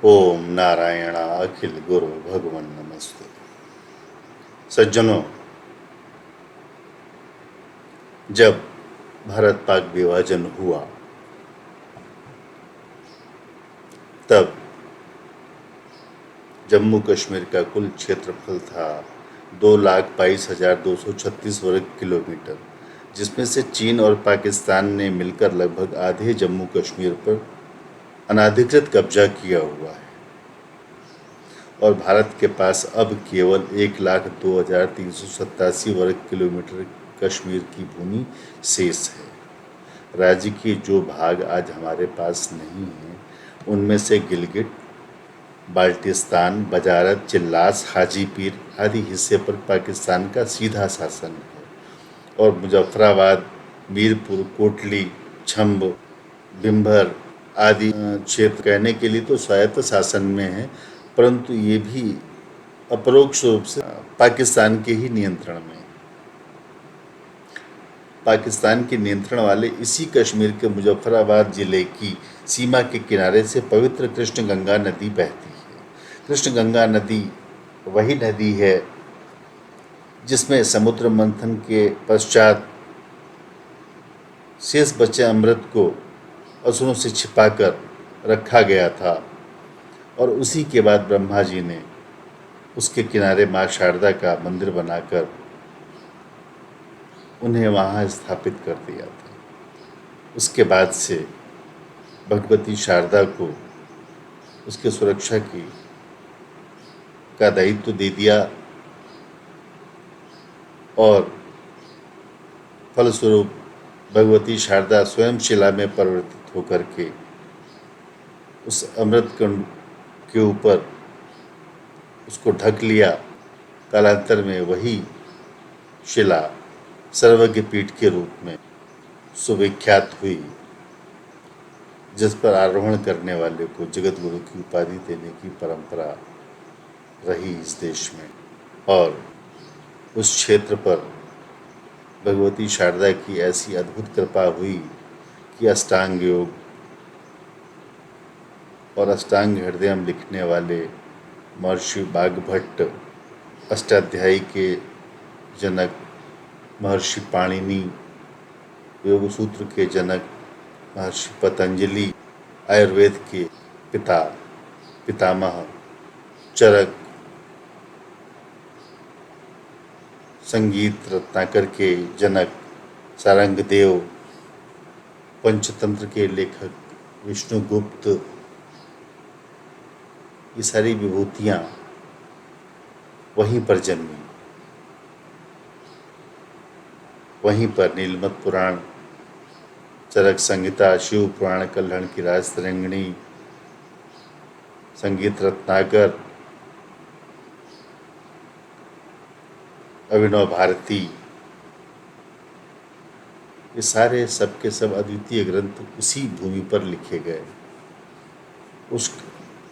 ओम नारायण अखिल गुरु भगवन नमस्ते। सज्जनों, जब भारत पाक विभाजन हुआ तब जम्मू कश्मीर का कुल क्षेत्रफल था 2,22,236 वर्ग किलोमीटर, जिसमें से चीन और पाकिस्तान ने मिलकर लगभग आधे जम्मू कश्मीर पर अनाधिकृत कब्जा किया हुआ है और भारत के पास अब केवल 1,02,387 वर्ग किलोमीटर कश्मीर की भूमि शेष है। राज्य के जो भाग आज हमारे पास नहीं हैं, उनमें से गिलगिट, बाल्टिस्तान, बजारत, चिल्लास, हाजीपीर आदि हिस्से पर पाकिस्तान का सीधा शासन है और मुजफ्फराबाद, मीरपुर, कोटली, छंब, बिम्भर आदि क्षेत्र कहने के लिए तो स्वायत्त शासन में है, परंतु ये भी अपरोक्ष रूप से पाकिस्तान के ही नियंत्रण में। पाकिस्तान के नियंत्रण वाले इसी कश्मीर के मुजफ्फराबाद जिले की सीमा के किनारे से पवित्र कृष्ण गंगा नदी बहती है। कृष्ण गंगा नदी वही नदी है जिसमें समुद्र मंथन के पश्चात शेष बचे अमृत को असुरों से छिपाकर रखा गया था और उसी के बाद ब्रह्मा जी ने उसके किनारे माँ शारदा का मंदिर बनाकर उन्हें वहाँ स्थापित कर दिया था। उसके बाद से भगवती शारदा को उसके सुरक्षा का दायित्व दे दिया और फलस्वरूप भगवती शारदा स्वयं शिला में परिवर्तित होकर के उस अमृत कुंड के ऊपर उसको ढक लिया। कालांतर में वही शिला सर्वज्ञ पीठ के रूप में सुविख्यात हुई, जिस पर आरोहण करने वाले को जगत गुरु की उपाधि देने की परंपरा रही इस देश में। और उस क्षेत्र पर भगवती शारदा की ऐसी अद्भुत कृपा हुई कि अष्टांग योग और अष्टांग हृदयम लिखने वाले महर्षि बागभट्ट, अष्टाध्यायी के जनक महर्षि पाणिनि, योग सूत्र के जनक महर्षि पतंजलि, आयुर्वेद के पितामह चरक, संगीत रत्नाकर के जनक सारंगदेव, पंचतंत्र के लेखक विष्णुगुप्त, ये सारी विभूतियाँ वहीं पर जन्मी। वहीं पर नीलमत पुराण, चरक संहिता, शिव पुराण, कल्हण की राजतरंगिणी, संगीत रत्नाकर, अभिनव भारती, ये सारे सबके सब अद्वितीय ग्रंथ उसी भूमि पर लिखे गए। उस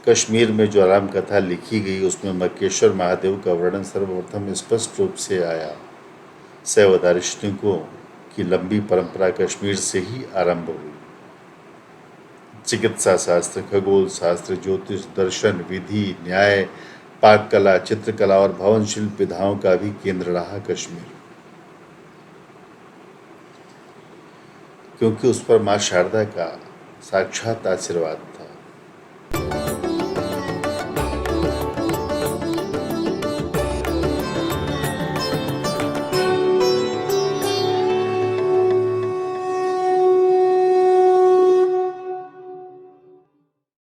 कश्मीर में जो राम कथा लिखी गई उसमें मक्केश्वर महादेव का वर्णन सर्वप्रथम स्पष्ट रूप से आया। शैव दार्शनिकों की लंबी परंपरा कश्मीर से ही आरंभ हुई। चिकित्सा शास्त्र, खगोल शास्त्र, ज्योतिष, दर्शन, विधि, न्याय, पाक कला, चित्रकला और भवन शिल्प विधाओं का भी केंद्र रहा कश्मीर, क्योंकि उस पर माँ शारदा का साक्षात आशीर्वाद था।